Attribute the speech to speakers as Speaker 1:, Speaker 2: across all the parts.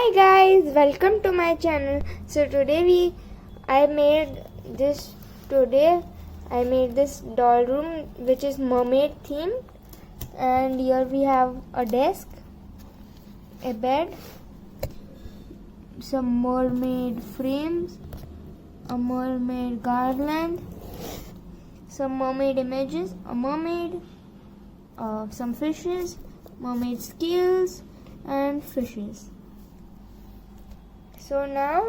Speaker 1: Hi guys, welcome to my channel. So today I made this doll room which is mermaid themed, and here we have a desk, a bed, some mermaid frames, a mermaid garland, some mermaid images, a mermaid, some fishes, mermaid scales and fishes. So now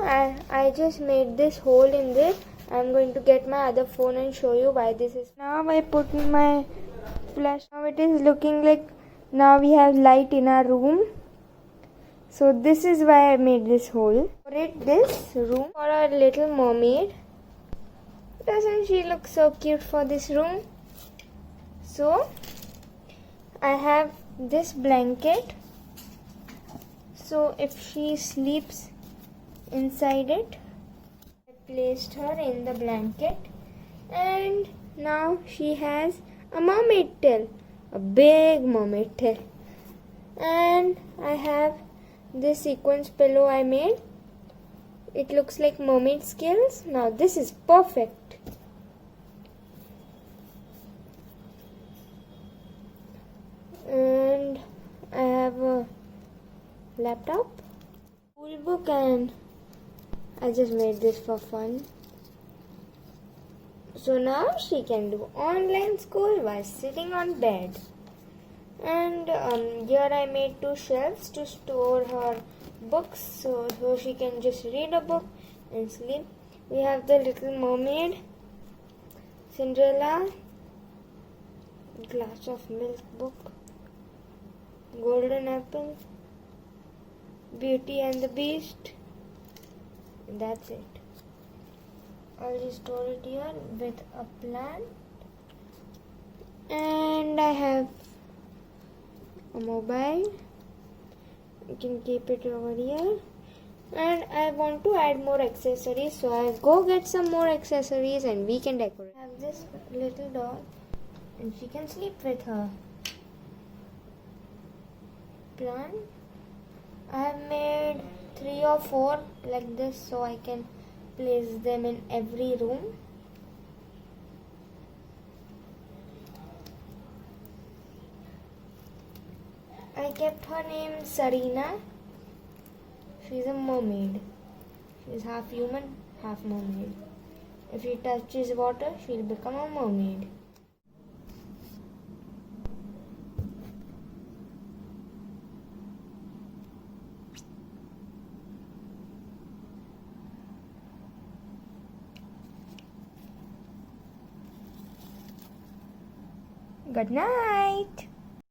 Speaker 1: I just made this hole in this. I'm going to get my other phone and show you why this is. Now I put my flash. Now it is looking like now we have light in our room. So this is why I made this hole. Decorate this room for our little mermaid. Doesn't she look so cute for this room? So I have this blanket. So if she sleeps inside it, I placed her in the blanket, and now she has a mermaid tail, a big mermaid tail. And I have this sequence pillow I made. It looks like mermaid scales. Now this is perfect. And I have a laptop, school book, and I just made this for fun. So now she can do online school while sitting on bed. And here I made 2 shelves to store her books, so she can just read a book and sleep. We have the Little Mermaid, Cinderella, glass of milk book, golden apple, Beauty and the Beast. That's it. I'll just store it here with a plant. And I have a mobile. You can keep it over here. And I want to add more accessories, so I'll go get some more accessories and we can decorate. I have this little doll and she can sleep with her plant. I have made 3 or 4 like this, so I can place them in every room. I kept her name Sarina. She's a mermaid. She's half human, half mermaid. If she touches water, she'll become a mermaid. Good night.